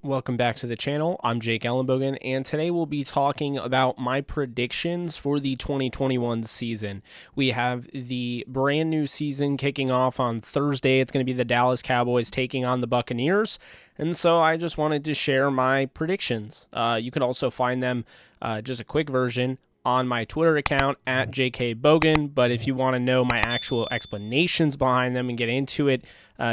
Welcome back to the channel. I'm Jake Ellenbogen, and today we'll be talking about my predictions for the 2021 season. We have the brand new season kicking off on Thursday. It's going to be the Dallas Cowboys taking on the Buccaneers, and so I just wanted to share my predictions. You can also find them, just a quick version, on my Twitter account at JKBogan, but if you want to know my actual explanations behind them and get into it,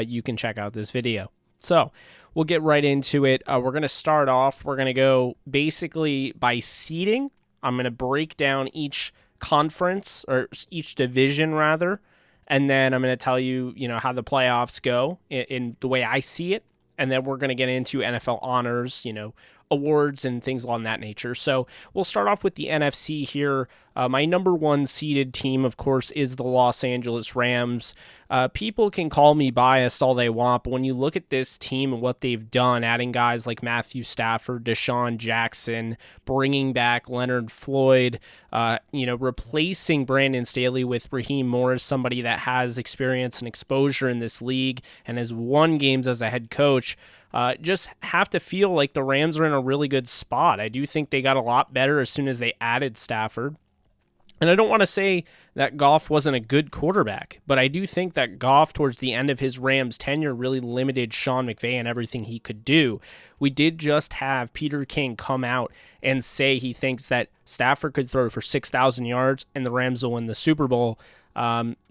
you can check out this video. So we'll get right into it. We're going to start off. We're going to go basically by seeding. I'm going to break down each conference, or each division rather, and then I'm going to tell you, how the playoffs go in the way I see it. And then we're going to get into NFL honors, awards and things along that nature. So we'll start off with the NFC here. My number one seeded team, of course, is the Los Angeles Rams. People can call me biased all they want, but when you look at this team and what they've done, adding guys like Matthew Stafford, Deshaun Jackson, bringing back Leonard Floyd, replacing Brandon Staley with Raheem Morris, somebody that has experience and exposure in this league and has won games as a head coach, just have to feel like the Rams are in a really good spot. I do think they got a lot better as soon as they added Stafford. And I don't want to say that Goff wasn't a good quarterback, but I do think that Goff, towards the end of his Rams tenure, really limited Sean McVay and everything he could do. We did just have Peter King come out and say he thinks that Stafford could throw for 6,000 yards and the Rams will win the Super Bowl.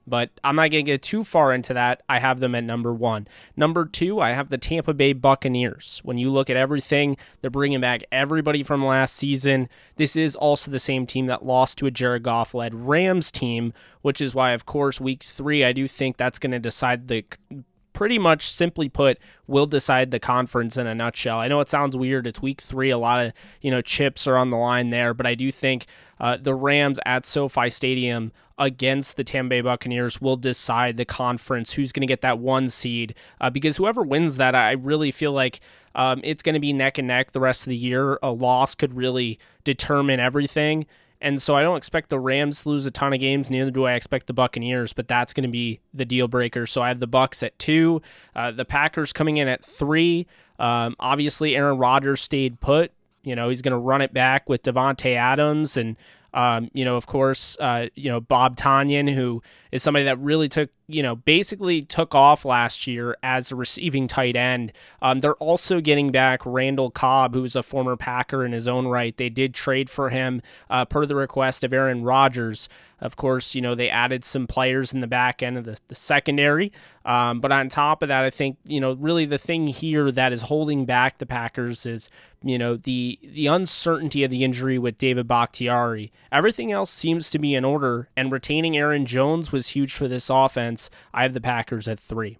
But I'm not going to get too far into that. I have them at number one. Number two, I have the Tampa Bay Buccaneers. When you look at everything, they're bringing back everybody from last season. This is also the same team that lost to a Jared Goff-led Rams team, which is why, of course, week 3, I do think that's going to decide pretty much, simply put, will decide the conference in a nutshell. I know it sounds weird. It's week 3. A lot of, chips are on the line there, but I do think the Rams at SoFi Stadium against the Tampa Bay Buccaneers will decide the conference, who's going to get that 1 seed, because whoever wins that, I really feel like it's going to be neck and neck the rest of the year. A loss could really determine everything. And so I don't expect the Rams to lose a ton of games, neither do I expect the Buccaneers, but that's going to be the deal breaker. So I have the Bucs at 2, the Packers coming in at 3. Obviously, Aaron Rodgers stayed put. He's going to run it back with Devontae Adams and, of course, Bob Tonyan, who is somebody that really basically took off last year as a receiving tight end. They're also getting back Randall Cobb, who's a former Packer in his own right. They did trade for him per the request of Aaron Rodgers. Of course, they added some players in the back end of the secondary. But on top of that, I think, really the thing here that is holding back the Packers is, the uncertainty of the injury with David Bakhtiari. Everything else seems to be in order, and retaining Aaron Jones was huge for this offense. I have the Packers at 3.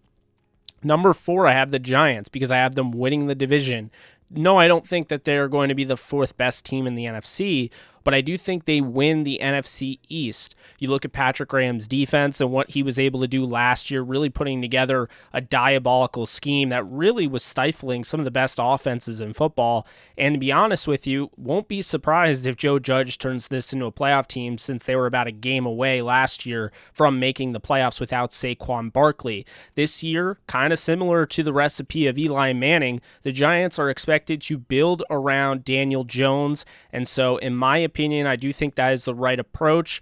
Number 4, I have the Giants because I have them winning the division. No, I don't think that they're going to be the 4th best team in the NFC, but I do think they win the NFC East. You look at Patrick Graham's defense and what he was able to do last year, really putting together a diabolical scheme that really was stifling some of the best offenses in football. And to be honest with you, won't be surprised if Joe Judge turns this into a playoff team, since they were about a game away last year from making the playoffs without Saquon Barkley. This year, kind of similar to the recipe of Eli Manning, the Giants are expected to build around Daniel Jones. And so, in my opinion, I do think that is the right approach,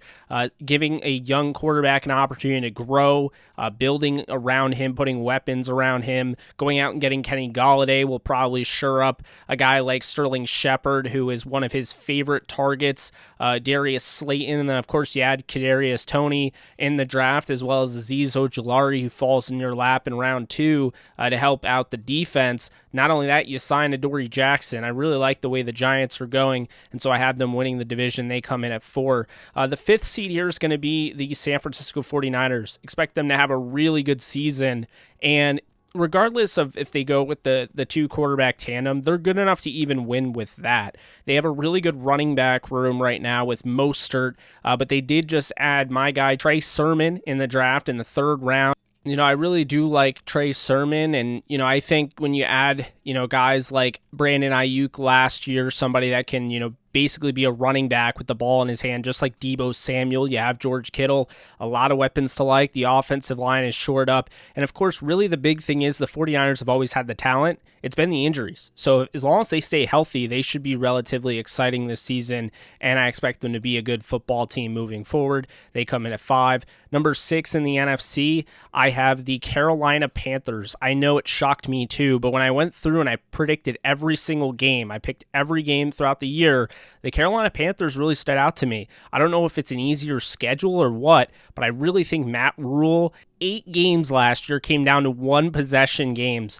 giving a young quarterback an opportunity to grow, building around him, putting weapons around him, going out and getting Kenny Golladay will probably shore up a guy like Sterling Shepard, who is one of his favorite targets, Darius Slayton, and then of course you add Kadarius Toney in the draft, as well as Azeez Ojulari, who falls in your lap in round 2 to help out the defense. Not only that, you sign Adoree Jackson. I really like the way the Giants are going, and so I have them winning the division. They come in at 4. The 5th seed here is going to be the San Francisco 49ers. Expect them to have a really good season, and regardless of if they go with the 2 quarterback tandem, they're good enough to even win with that. They have a really good running back room right now with Mostert, but they did just add my guy Trey Sermon in the draft in the 3rd round. I really do like Trey Sermon, and, I think when you add, guys like Brandon Ayuk last year, somebody that can, basically be a running back with the ball in his hand, just like Deebo Samuel. You have George Kittle, a lot of weapons to like. The offensive line is shored up. And of course, really the big thing is the 49ers have always had the talent. It's been the injuries. So as long as they stay healthy, they should be relatively exciting this season, and I expect them to be a good football team moving forward. They come in at 5. Number 6 in the NFC, I have the Carolina Panthers. I know it shocked me too, but when I went through and I predicted every single game, I picked every game throughout the year, the Carolina Panthers really stood out to me. I don't know if it's an easier schedule or what, but I really think Matt Rule, 8 games last year, came down to 1 possession games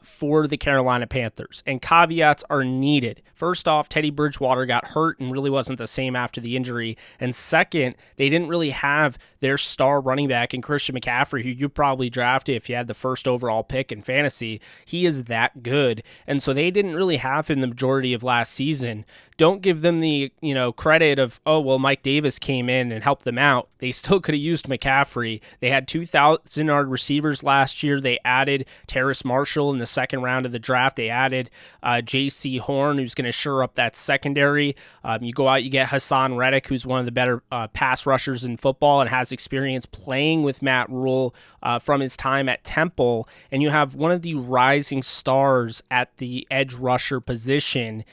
for the Carolina Panthers. And caveats are needed. First off, Teddy Bridgewater got hurt and really wasn't the same after the injury. And second, they didn't really have their star running back in Christian McCaffrey, who you probably drafted if you had the first overall pick in fantasy. He is that good. And so they didn't really have him the majority of last season. Don't give them the, credit of, oh, well, Mike Davis came in and helped them out. They still could have used McCaffrey. They had 2,000-yard receivers last year. They added Terrace Marshall in the second round of the draft. They added J.C. Horn, who's going to shore up that secondary. You go out, you get Hassan Reddick, who's one of the better pass rushers in football and has experience playing with Matt Rule from his time at Temple. And you have one of the rising stars at the edge rusher position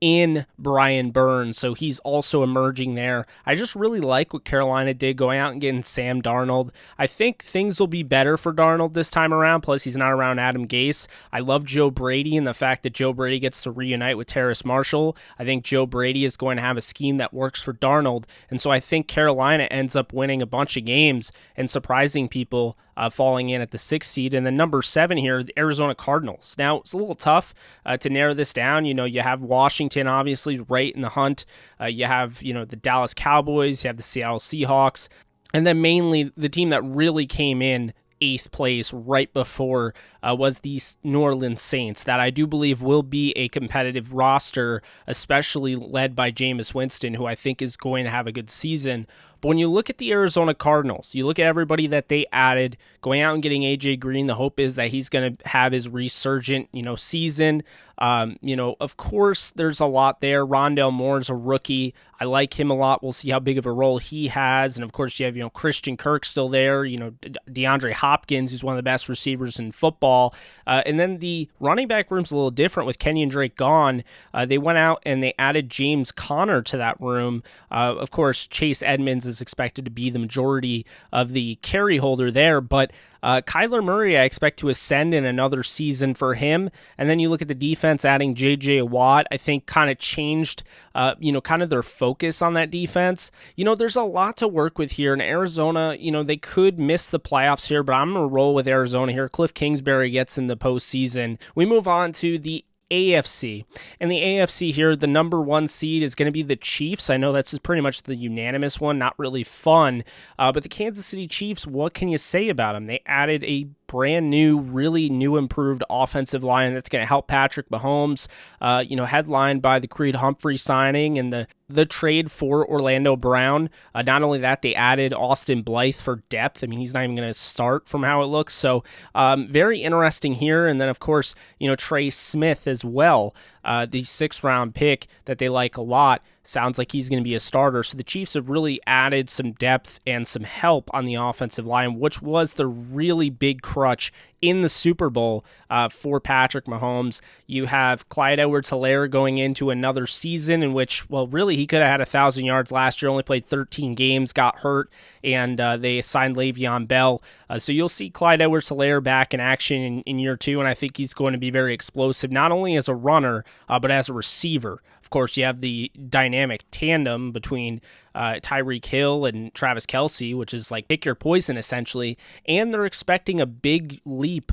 in Brian Burns, so he's also emerging there. I just really like what Carolina did going out and getting Sam Darnold. I think things will be better for Darnold this time around, plus he's not around Adam Gase. I love Joe Brady and the fact that Joe Brady gets to reunite with Terrace Marshall. I think Joe Brady is going to have a scheme that works for Darnold, and so I think Carolina ends up winning a bunch of games and surprising people, falling in at the 6th seed. And then number 7 here, the Arizona Cardinals. Now, it's a little tough to narrow this down. You have Washington, obviously, right in the hunt. You have, the Dallas Cowboys. You have the Seattle Seahawks. And then mainly the team that really came in 8th place right before was the New Orleans Saints, that I do believe will be a competitive roster, especially led by Jameis Winston, who I think is going to have a good season. But when you look at the Arizona Cardinals, you look at everybody that they added, going out and getting A.J. Green, the hope is that he's going to have his resurgent, season. Of course, there's a lot there. Rondale Moore is a rookie. I like him a lot. We'll see how big of a role he has. And of course, you have, Christian Kirk still there, DeAndre Hopkins, who's one of the best receivers in football. And then the running back room's a little different with Kenyon Drake gone. They went out and they added James Conner to that room. Of course, Chase Edmonds is expected to be the majority of the carry holder there, but Kyler Murray, I expect to ascend in another season for him. And then you look at the defense, adding J.J. Watt, I think kind of changed, kind of their focus on that defense. There's a lot to work with here. In Arizona, they could miss the playoffs here, but I'm going to roll with Arizona here. Cliff Kingsbury gets in the postseason. We move on to the AFC. And the AFC here, the number 1 seed is going to be the Chiefs. I know that's pretty much the unanimous one, not really fun. But the Kansas City Chiefs, what can you say about them? They added a brand new, really new improved offensive line that's going to help Patrick Mahomes, headlined by the Creed Humphrey signing and the trade for Orlando Brown. Not only that, they added Austin Blythe for depth. I mean, he's not even going to start from how it looks. So very interesting here. And then, of course, Trey Smith as well, the 6th round pick that they like a lot. Sounds like he's going to be a starter. So the Chiefs have really added some depth and some help on the offensive line, which was the really big crutch in the Super Bowl for Patrick Mahomes. You have Clyde Edwards-Helaire going into another season in which, well, really he could have had 1,000 yards last year, only played 13 games, got hurt, and they signed Le'Veon Bell. So you'll see Clyde Edwards-Helaire back in action in year 2, and I think he's going to be very explosive, not only as a runner, but as a receiver. Of course, you have the dynamic tandem between Tyreek Hill and Travis Kelce, which is like pick your poison essentially, and they're expecting a big leap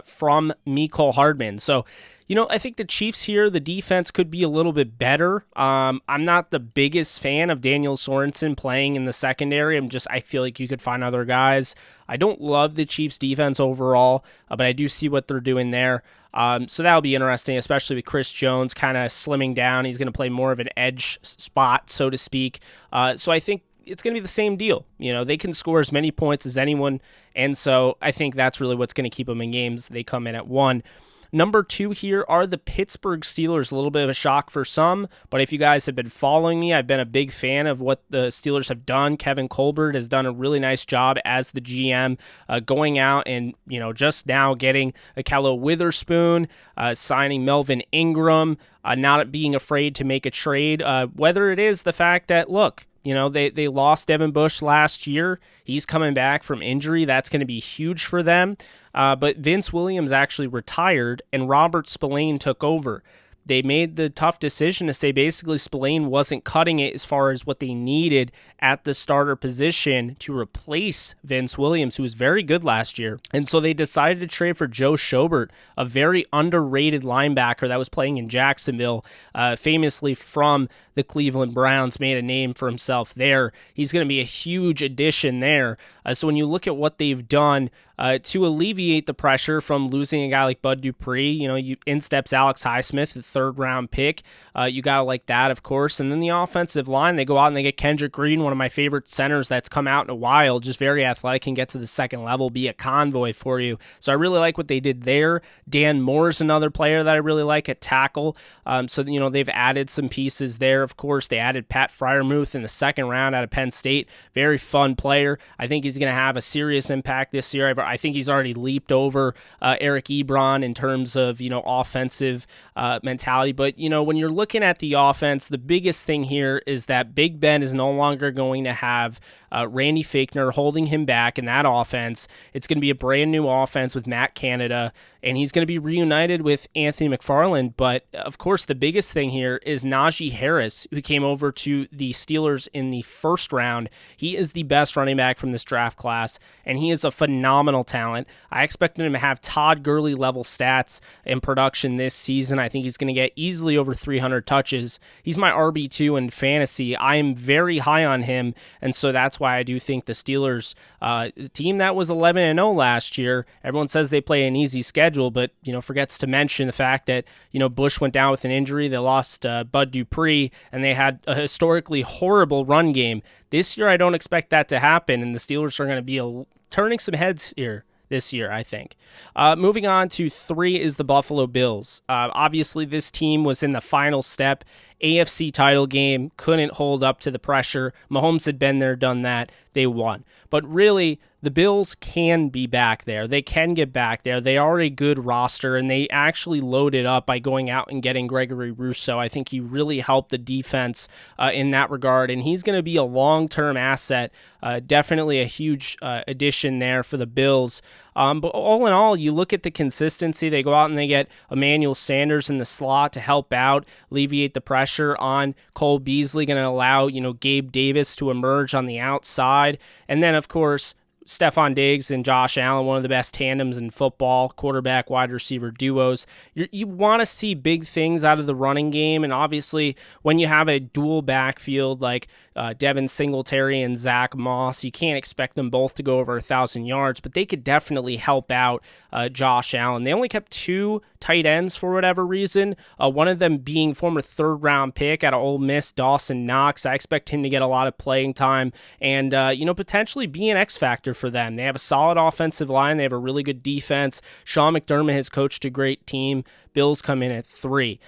from Mecole Hardman. So, I think the Chiefs here, the defense could be a little bit better. I'm not the biggest fan of Daniel Sorensen playing in the secondary. I feel like you could find other guys. I don't love the Chiefs defense overall, but I do see what they're doing there. So that'll be interesting, especially with Chris Jones kind of slimming down. He's going to play more of an edge spot, so to speak. So I think it's going to be the same deal. They can score as many points as anyone, and so I think that's really what's going to keep them in games. They come in at 1. Number 2 here are the Pittsburgh Steelers. A little bit of a shock for some, but if you guys have been following me, I've been a big fan of what the Steelers have done. Kevin Colbert has done a really nice job as the GM, going out and, just now getting Akello Witherspoon, signing Melvin Ingram, not being afraid to make a trade, whether it is the fact that, look, they lost Devin Bush last year. He's coming back from injury. That's going to be huge for them. But Vince Williams actually retired, and Robert Spillane took over. They made the tough decision to say basically Spillane wasn't cutting it as far as what they needed at the starter position to replace Vince Williams, who was very good last year. And so they decided to trade for Joe Schobert, a very underrated linebacker that was playing in Jacksonville, famously from the Cleveland Browns, made a name for himself there. He's going to be a huge addition there. So when you look at what they've done to alleviate the pressure from losing a guy like Bud Dupree, in steps Alex Highsmith, the third-round pick. You got to like that, of course. And then the offensive line, they go out and they get Kendrick Green, one of my favorite centers that's come out in a while, just very athletic, can get to the second level, be a convoy for you. So I really like what they did there. Dan Moore's another player that I really like at tackle. So they've added some pieces there. Of course, they added Pat Freiermuth in the second round out of Penn State. Very fun player. I think he's going to have a serious impact this year. I think he's already leaped over Eric Ebron in terms of, offensive mentality. But, when you're looking at the offense, the biggest thing here is that Big Ben is no longer going to have Randy Fakner holding him back in that offense. It's going to be a brand new offense with Matt Canada, and he's going to be reunited with Anthony McFarland. But, of course, the biggest thing here is Najee Harris, who came over to the Steelers in the first round. He is the best running back from this draft class, and he is a phenomenal talent. I expect him to have Todd Gurley level stats and production this season. I think he's going to get easily over 300 touches. He's my RB2 in fantasy. I am very high on him, and so that's why I do think the Steelers, the team that was 11-0 last year, everyone says they play an easy schedule, but forgets to mention the fact that Bush went down with an injury. They lost Bud Dupree, and they had a historically horrible run game. This year, I don't expect that to happen, and the Steelers are going to be turning some heads here this year, I think. Moving on to 3 is the Buffalo Bills. Obviously, this team was in the final step. AFC title game, couldn't hold up to the pressure. Mahomes had been there, done that. They won. But really, the Bills can be back there. They can get back there. They are a good roster, and they actually loaded up by going out and getting Gregory Rousseau. I think he really helped the defense in that regard, and he's going to be a long-term asset. Definitely a huge addition there for the Bills. But all in all, you look at the consistency. They go out and they get Emmanuel Sanders in the slot to help out, alleviate the pressure on Cole Beasley, going to allow, Gabe Davis to emerge on the outside. And then, of course, Stephon Diggs and Josh Allen, one of the best tandems in football, quarterback, wide receiver duos. You want to see big things out of the running game, and obviously when you have a dual backfield like Devin Singletary and Zach Moss, you can't expect them both to go over 1,000 yards, but they could definitely help out Josh Allen. They only kept 2 tight ends for whatever reason, one of them being former third-round pick out of Ole Miss, Dawson Knox. I expect him to get a lot of playing time and, potentially be an X-factor for them. They have a solid offensive line. They have a really good defense. Sean McDermott has coached a great team. Bills come in at 3.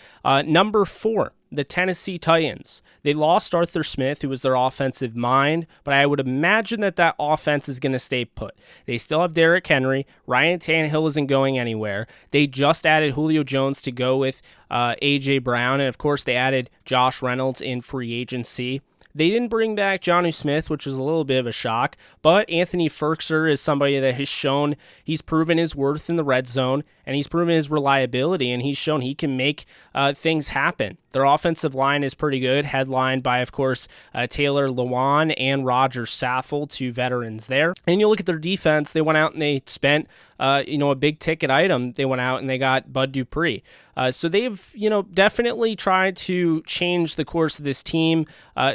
Number 4, the Tennessee Titans. They lost Arthur Smith, who was their offensive mind, but I would imagine that offense is going to stay put. They still have Derrick Henry. Ryan Tannehill isn't going anywhere. They just added Julio Jones to go with A.J. Brown, and of course they added Josh Reynolds in free agency. They didn't bring back Jonnu Smith, which was a little bit of a shock, but Anthony Firkser is somebody that has shown he's proven his worth in the red zone, and he's proven his reliability, and he's shown he can make things happen. Their offensive line is pretty good, headlined by, of course, Taylor Lewan and Roger Saffold, 2 veterans there. And you look at their defense, they went out and they spent, a big-ticket item. They went out and they got Bud Dupree. So they've, definitely tried to change the course of this team.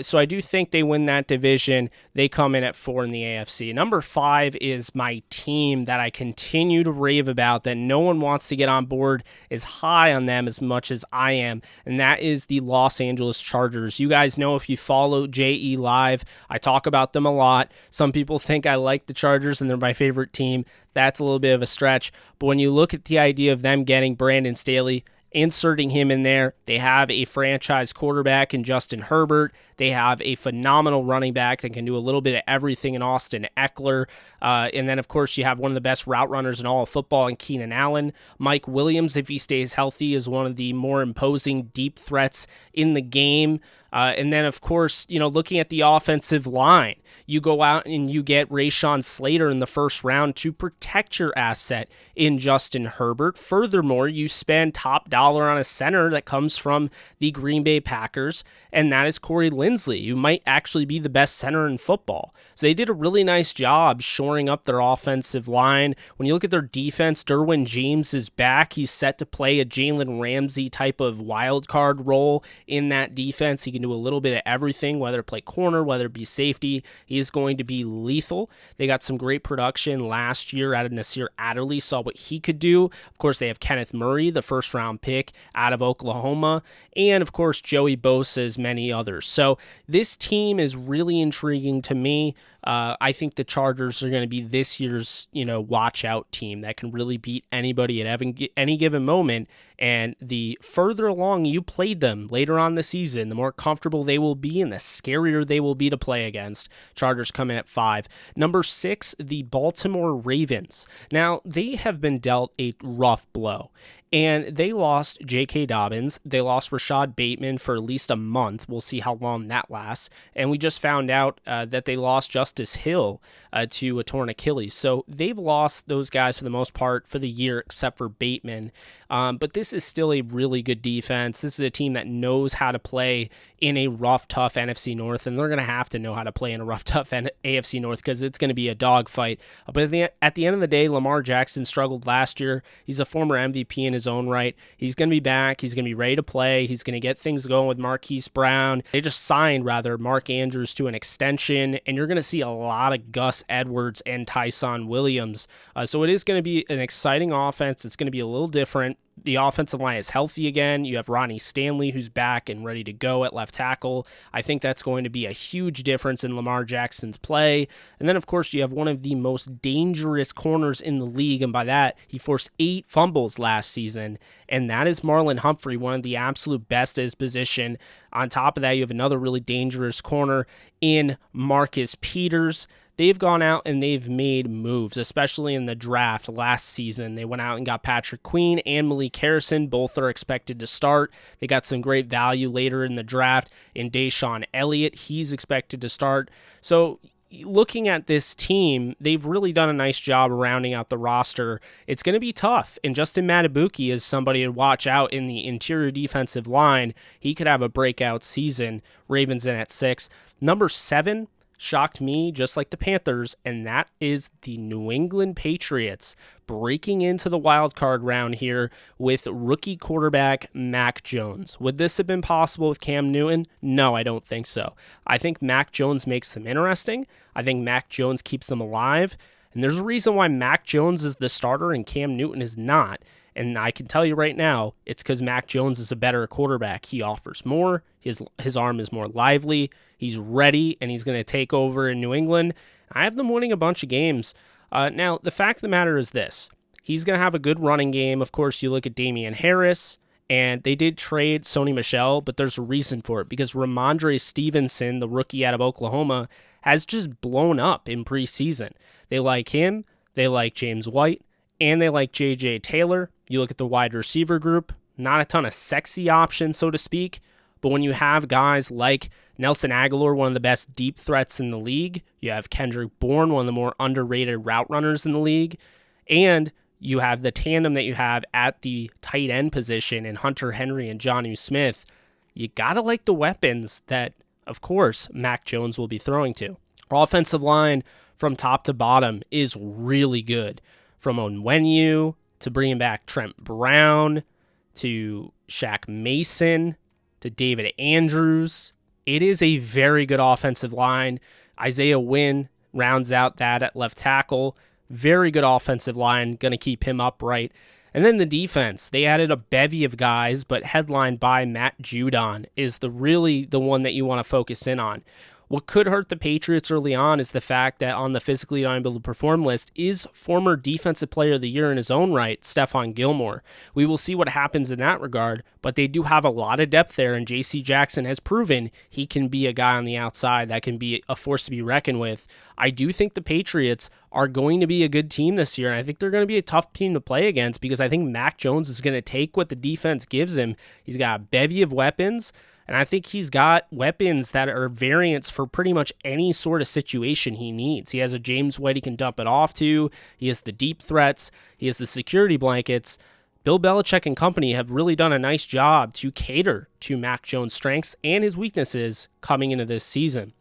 So I do think they win that division. They come in at 4 in the NFC. Number 5 is my team that I continue to rave about, that no one wants to get on board as high on them as much as I am, and that is the Los Angeles Chargers. You guys know, if you follow JE Live, I talk about them a lot. Some people think I like the Chargers and they're my favorite team. That's a little bit of a stretch, but when you look at the idea of them getting Brandon Staley, inserting him in there, they have a franchise quarterback in Justin Herbert. They have a phenomenal running back that can do a little bit of everything in Austin Eckler. And then, of course, you have one of the best route runners in all of football in Keenan Allen. Mike Williams, if he stays healthy, is one of the more imposing deep threats in the game. And then, of course, looking at the offensive line, you go out and you get Rashawn Slater in the first round to protect your asset in Justin Herbert. Furthermore, you spend top dollar on a center that comes from the Green Bay Packers, and that is Corey Linsley, who might actually be the best center in football. So they did a really nice job shoring up their offensive line. When you look at their defense, Derwin James is back. He's set to play a Jalen Ramsey type of wild card role in that defense. He can do a little bit of everything, whether it play corner, whether it be safety. He is going to be lethal. They got some great production last year out of Nasir Adderley, saw what he could do. Of course, they have Kenneth Murray, the first round pick out of Oklahoma, and of course, Joey Bosa, as many others. So this team is really intriguing to me. I think the Chargers are going to be this year's, watch out team that can really beat anybody at any given moment. And the further along you played them later on the season, the more comfortable they will be and the scarier they will be to play against. Chargers come in at 5. Number 6, the Baltimore Ravens. Now, they have been dealt a rough blow. And they lost J.K. Dobbins. They lost Rashad Bateman for at least a month. We'll see how long that lasts. And we just found out that they lost Justice Hill to a torn Achilles. So they've lost those guys for the most part for the year, except for Bateman. But this is still a really good defense. This is a team that knows how to play in a rough, tough NFC North, and they're going to have to know how to play in a rough, tough AFC North because it's going to be a dogfight. But at the end of the day, Lamar Jackson struggled last year. He's a former MVP in his own right. He's going to be back. He's going to be ready to play. He's going to get things going with Marquise Brown. They just signed, Mark Andrews to an extension, and you're going to see a lot of Gus Edwards and Tyson Williams. So it is going to be an exciting offense. It's going to be a little different. The offensive line is healthy again. You have Ronnie Stanley, who's back and ready to go at left tackle. I think that's going to be a huge difference in Lamar Jackson's play. And then, of course, you have one of the most dangerous corners in the league, and by that, he forced 8 fumbles last season, and that is Marlon Humphrey, one of the absolute best at his position. On top of that, you have another really dangerous corner in Marcus Peters. They've gone out and they've made moves, especially in the draft last season. They went out and got Patrick Queen and Malik Harrison. Both are expected to start. They got some great value later in the draft in Deshaun Elliott. He's expected to start. So looking at this team, they've really done a nice job rounding out the roster. It's going to be tough, and Justin Matabuki is somebody to watch out in the interior defensive line. He could have a breakout season. Ravens in at 6. Number 7 shocked me, just like the Panthers, and that is the New England Patriots breaking into the wild card round here with rookie quarterback Mac Jones. Would this have been possible with Cam Newton? No, I don't think so. I think Mac Jones makes them interesting. I think Mac Jones keeps them alive, and there's a reason why Mac Jones is the starter and Cam Newton is not. And I can tell you right now, it's because Mac Jones is a better quarterback. He offers more. His arm is more lively. He's ready, and he's going to take over in New England. I have them winning a bunch of games. Now, the fact of the matter is this. He's going to have a good running game. Of course, you look at Damian Harris, and they did trade Sony Michel, but there's a reason for it, because Ramondre Stevenson, the rookie out of Oklahoma, has just blown up in preseason. They like him. They like James White. And they like J.J. Taylor. You look at the wide receiver group, not a ton of sexy options, so to speak. But when you have guys like Nelson Aguilar, one of the best deep threats in the league, you have Kendrick Bourne, one of the more underrated route runners in the league, and you have the tandem that you have at the tight end position in Hunter Henry and Jonnu Smith, you got to like the weapons that, of course, Mac Jones will be throwing to. Our offensive line from top to bottom is really good. From Onwenu to bringing back Trent Brown to Shaq Mason to David Andrews. It is a very good offensive line. Isaiah Wynn, rounds out that at left tackle. Very good offensive line, going to keep him upright. And then the defense, they added a bevy of guys, but headlined by Matt Judon is really the one that you want to focus in on. What could hurt the Patriots early on is the fact that on the physically unable to perform list is former Defensive Player of the Year in his own right, Stephon Gilmore. We will see what happens in that regard, but they do have a lot of depth there, and J.C. Jackson has proven he can be a guy on the outside that can be a force to be reckoned with. I do think the Patriots are going to be a good team this year, and I think they're going to be a tough team to play against because I think Mac Jones is going to take what the defense gives him. He's got a bevy of weapons, and I think he's got weapons that are variants for pretty much any sort of situation he needs. He has a James White he can dump it off to. He has the deep threats. He has the security blankets. Bill Belichick and company have really done a nice job to cater to Mac Jones' strengths and his weaknesses coming into this season.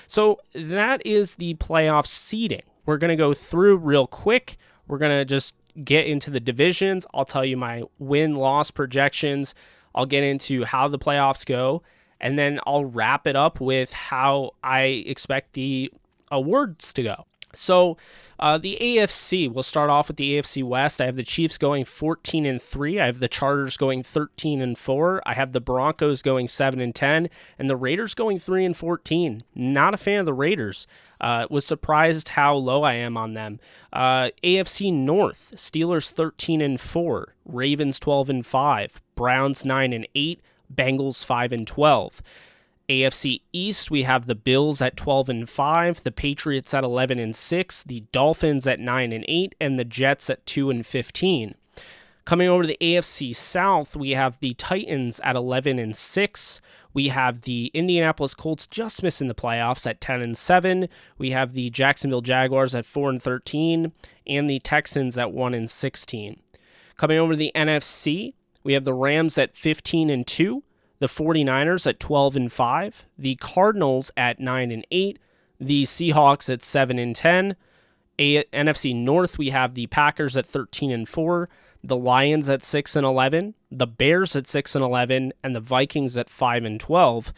So that is the playoff seeding. We're going to go through real quick. We're going to just get into the divisions. I'll tell you my win-loss projections. I'll get into how the playoffs go, and then I'll wrap it up with how I expect the awards to go. So the AFC, we'll start off with the AFC West. I have the Chiefs going 14-3. I have the Chargers going 13-4. I have the Broncos going 7-10, and the Raiders going 3-14. Not a fan of the Raiders. Was surprised how low I am on them. AFC North, Steelers 13-4, Ravens 12-5, Browns 9-8, Bengals 5-12. AFC East, we have the Bills at 12-5, the Patriots at 11-6, the Dolphins at 9-8, and the Jets at 2-15. Coming over to the AFC South, we have the Titans at 11-6. We have the Indianapolis Colts just missing the playoffs at 10-7. We have the Jacksonville Jaguars at 4-13, and the Texans at 1-16. Coming over to the NFC, we have the Rams at 15-2. The 49ers at 12-5, the Cardinals at 9-8, the Seahawks at 7-10. NFC North, we have the Packers at 13-4, the Lions at 6-11, the Bears at 6-11, and the Vikings at 5-12.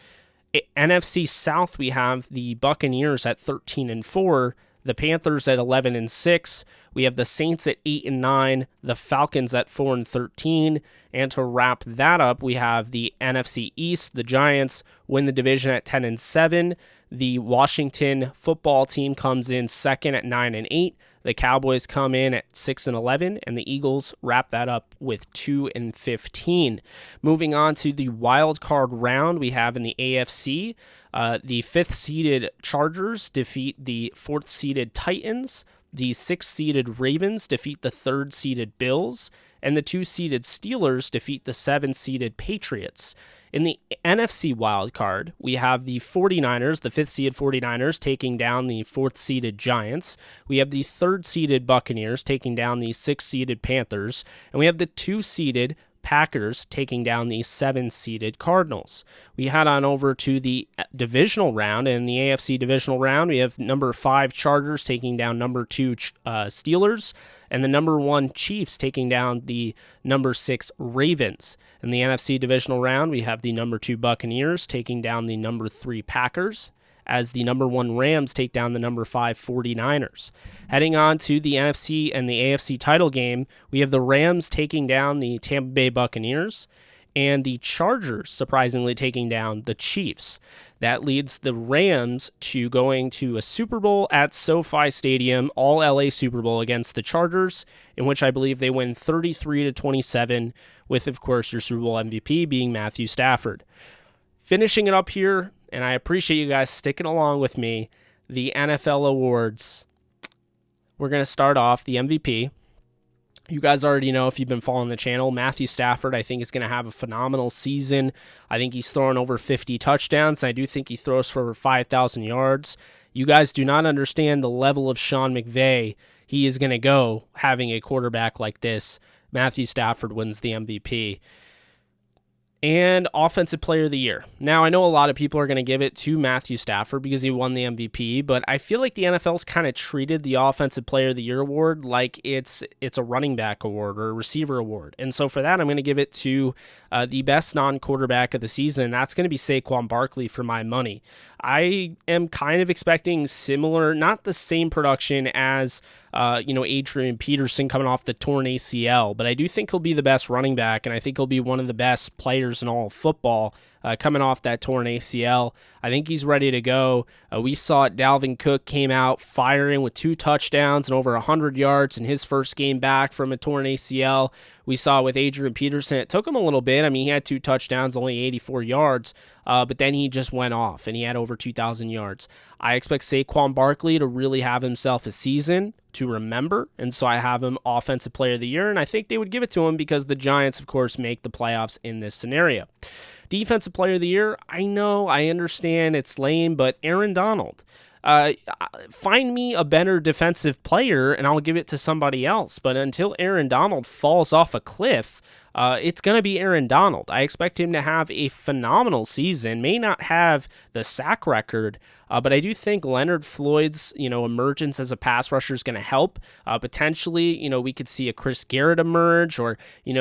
NFC South, we have the Buccaneers at 13-4, the Panthers at 11-6. We have the Saints at 8-9, the Falcons at 4-13, and to wrap that up, we have the NFC East. The Giants win the division at 10-7. The Washington football team comes in second at 9-8. The Cowboys come in at 6-11, and the Eagles wrap that up with 2-15. Moving on to the wild card round, we have in the AFC, the fifth-seeded Chargers defeat the fourth-seeded Titans. The sixth-seeded Ravens defeat the third-seeded Bills, and the two-seeded Steelers defeat the seventh-seeded Patriots. In the NFC wildcard, we have the 49ers, the fifth-seeded 49ers, taking down the fourth-seeded Giants. We have the third-seeded Buccaneers taking down the sixth-seeded Panthers, and we have the two-seeded Packers taking down the seventh-seeded Cardinals. We head on over to the divisional round. In the AFC divisional round, we have number 5 Chargers taking down number 2 Steelers, and the number 1 Chiefs taking down the number 6 Ravens. In the NFC divisional round, we have the number 2 Buccaneers taking down the number 3 Packers, as the number 1 Rams take down the number 5 49ers. Heading on to the NFC and the AFC title game, we have the Rams taking down the Tampa Bay Buccaneers, and the Chargers surprisingly taking down the Chiefs. That leads the Rams to going to a Super Bowl at SoFi Stadium, all LA Super Bowl against the Chargers, in which I believe they win 33-27, with, of course, your Super Bowl MVP being Matthew Stafford. Finishing it up here, and I appreciate you guys sticking along with me, the NFL awards. We're going to start off the MVP. You guys already know, if you've been following the channel, Matthew Stafford, I think, is going to have a phenomenal season. I think he's throwing over 50 touchdowns, and I do think he throws for over 5,000 yards. You guys do not understand the level of Sean McVay he is going to go having a quarterback like this. Matthew Stafford wins the MVP. And Offensive Player of the Year. Now, I know a lot of people are going to give it to Matthew Stafford because he won the MVP, but I feel like the NFL's kind of treated the Offensive Player of the Year award like it's a running back award or a receiver award. And so for that, I'm going to give it to the best non-quarterback of the season. That's going to be Saquon Barkley for my money. I am kind of expecting similar, not the same production as Adrian Peterson coming off the torn ACL, but I do think he'll be the best running back, and I think he'll be one of the best players in all of football coming off that torn ACL. I think he's ready to go. We saw it. Dalvin Cook came out firing with 2 touchdowns and over 100 yards in his first game back from a torn ACL. We saw with Adrian Peterson, it took him a little bit. I mean, he had 2 touchdowns, only 84 yards, but then he just went off, and he had over 2,000 yards. I expect Saquon Barkley to really have himself a season to remember, and so I have him Offensive Player of the Year, and I think they would give it to him because the Giants, of course, make the playoffs in this scenario. Defensive Player of the Year, I know, I understand it's lame, but Aaron Donald. Find me a better defensive player and I'll give it to somebody else. But until Aaron Donald falls off a cliff, it's going to be Aaron Donald. I expect him to have a phenomenal season, may not have the sack record, but I do think Leonard Floyd's, emergence as a pass rusher is going to help. Potentially, we could see a Chris Garrett emerge, or,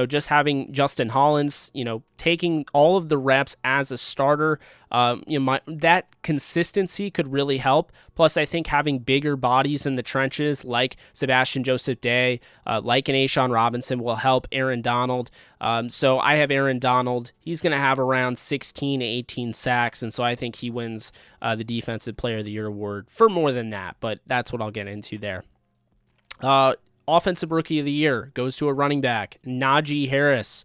just having Justin Hollins, taking all of the reps as a starter. That consistency could really help. Plus, I think having bigger bodies in the trenches, like Sebastian Joseph Day, like an A'Shawn Robinson, will help Aaron Donald. So I have Aaron Donald. He's going to have around 16 to 18 sacks, and so I think he wins the Defensive Player of the Year award for more than that, but that's what I'll get into there. Offensive Rookie of the Year goes to a running back, Najee Harris.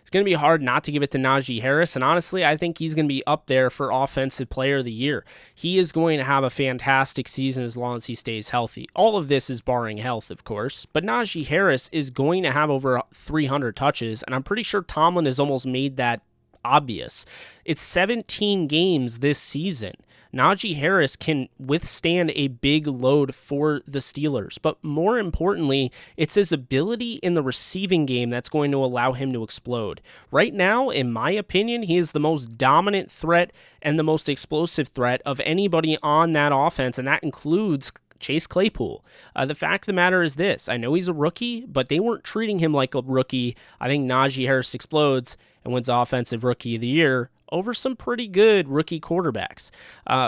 It's going to be hard not to give it to Najee Harris, and honestly, I think he's going to be up there for Offensive Player of the Year. He is going to have a fantastic season as long as he stays healthy. All of this is barring health, of course, but Najee Harris is going to have over 300 touches, and I'm pretty sure Tomlin has almost made that obvious. It's 17 games this season. Najee Harris can withstand a big load for the Steelers, but more importantly, it's his ability in the receiving game that's going to allow him to explode. Right now, in my opinion, he is the most dominant threat and the most explosive threat of anybody on that offense, and that includes Chase Claypool. The fact of the matter is this: I know he's a rookie, but they weren't treating him like a rookie. I think Najee Harris explodes and wins Offensive Rookie of the Year over some pretty good rookie quarterbacks.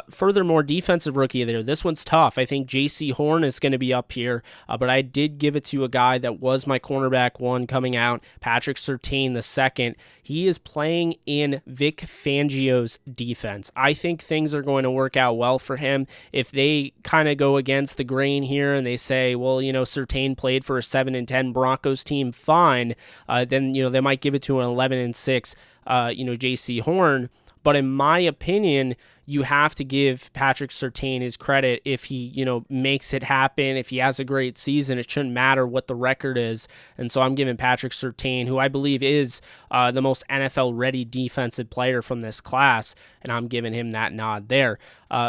Furthermore, Defensive Rookie of the Year, this one's tough. I think J.C. Horn is going to be up here, but I did give it to a guy that was my cornerback one coming out, Patrick Surtain II. He is playing in Vic Fangio's defense. I think things are going to work out well for him. If they kind of go against the grain here and they say, well, Surtain played for a 7-10 Broncos team, fine, then, they might give it to an 11-6 J.C. Horn. But in my opinion, you have to give Patrick Surtain his credit. If he, makes it happen, if he has a great season, it shouldn't matter what the record is. And so I'm giving Patrick Surtain, who I believe is the most NFL-ready defensive player from this class, and I'm giving him that nod there.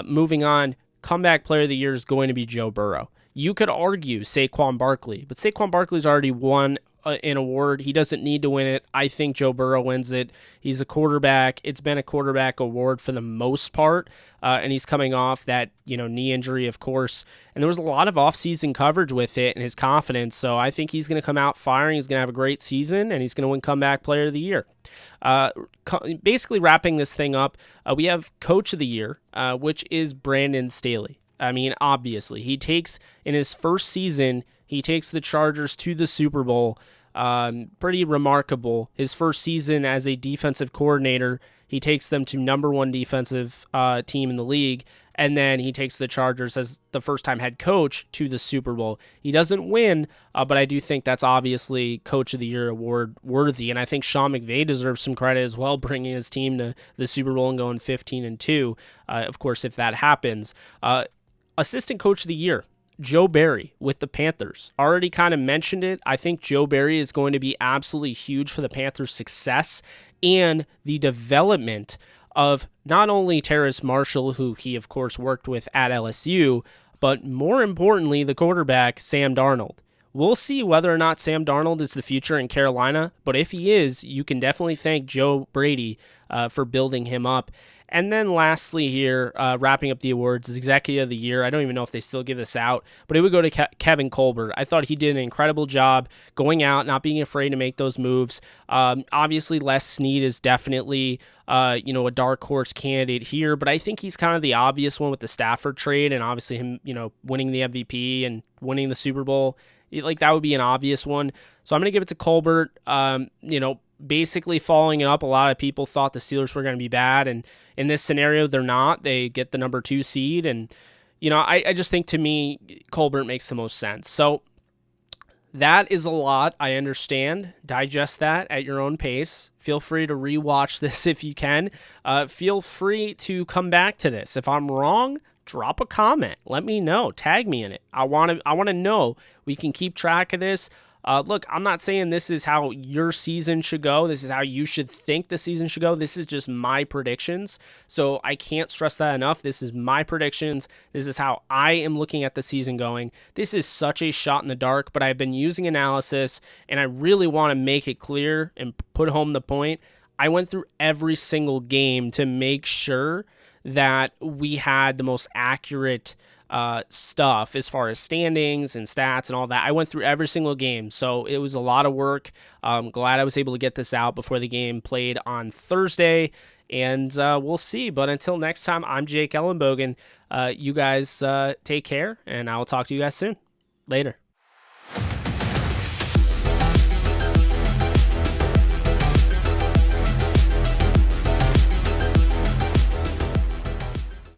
Moving on, Comeback Player of the Year is going to be Joe Burrow. You could argue Saquon Barkley, but Saquon Barkley's already won an award. He doesn't need to win it. I think Joe Burrow wins it. He's a quarterback. It's been a quarterback award for the most part, and he's coming off that knee injury, of course, and there was a lot of offseason coverage with it and his confidence, so I think he's going to come out firing. He's going to have a great season, and he's going to win Comeback Player of the Year. Basically wrapping this thing up, we have Coach of the Year, which is Brandon Staley. I mean, obviously, he takes, in his first season, he takes the Chargers to the Super Bowl. Pretty remarkable. His first season as a defensive coordinator, he takes them to number 1 defensive team in the league, and then he takes the Chargers as the first-time head coach to the Super Bowl. He doesn't win, but I do think that's obviously Coach of the Year award worthy, and I think Sean McVay deserves some credit as well, bringing his team to the Super Bowl and going 15-2. Of course, if that happens. Assistant Coach of the Year, Joe Barry with the Panthers. Already kind of mentioned it. I think Joe Barry is going to be absolutely huge for the Panthers' success and the development of not only Terrace Marshall, who he, of course, worked with at LSU, but more importantly, the quarterback, Sam Darnold. we'll see whether or not Sam Darnold is the future in Carolina. But if he is, you can definitely thank Joe Brady for building him up. And then lastly here, wrapping up the awards, is Executive of the Year. I don't even know if they still give this out, but it would go to Kevin Colbert. I thought he did an incredible job going out, not being afraid to make those moves. Obviously, Les Snead is definitely a dark horse candidate here, but I think he's kind of the obvious one with the Stafford trade, and obviously him, winning the MVP and winning the Super Bowl. Like, that would be an obvious one. So I'm going to give it to Colbert. Basically following it up, a lot of people thought the Steelers were going to be bad, and in this scenario, they're not. They get the number 2 seed, and I just think, to me, Colbert makes the most sense. So that is a lot. I understand. Digest that at your own pace. Feel free to rewatch this if you can. Feel free to come back to this. If I'm wrong, drop a comment. Let me know. Tag me in it. I want to know. We can keep track of this. Look, I'm not saying this is how your season should go. This is how you should think the season should go. This is just my predictions. So I can't stress that enough. This is my predictions. This is how I am looking at the season going. This is such a shot in the dark, but I've been using analysis, and I really want to make it clear and put home the point. I went through every single game to make sure that we had the most accurate stuff as far as standings and stats and all that. I went through every single game, so it was a lot of work. I'm glad I was able to get this out before the game played on Thursday, and we'll see. But until next time, I'm Jake Ellenbogen. You guys take care, and I will talk to you guys soon. Later.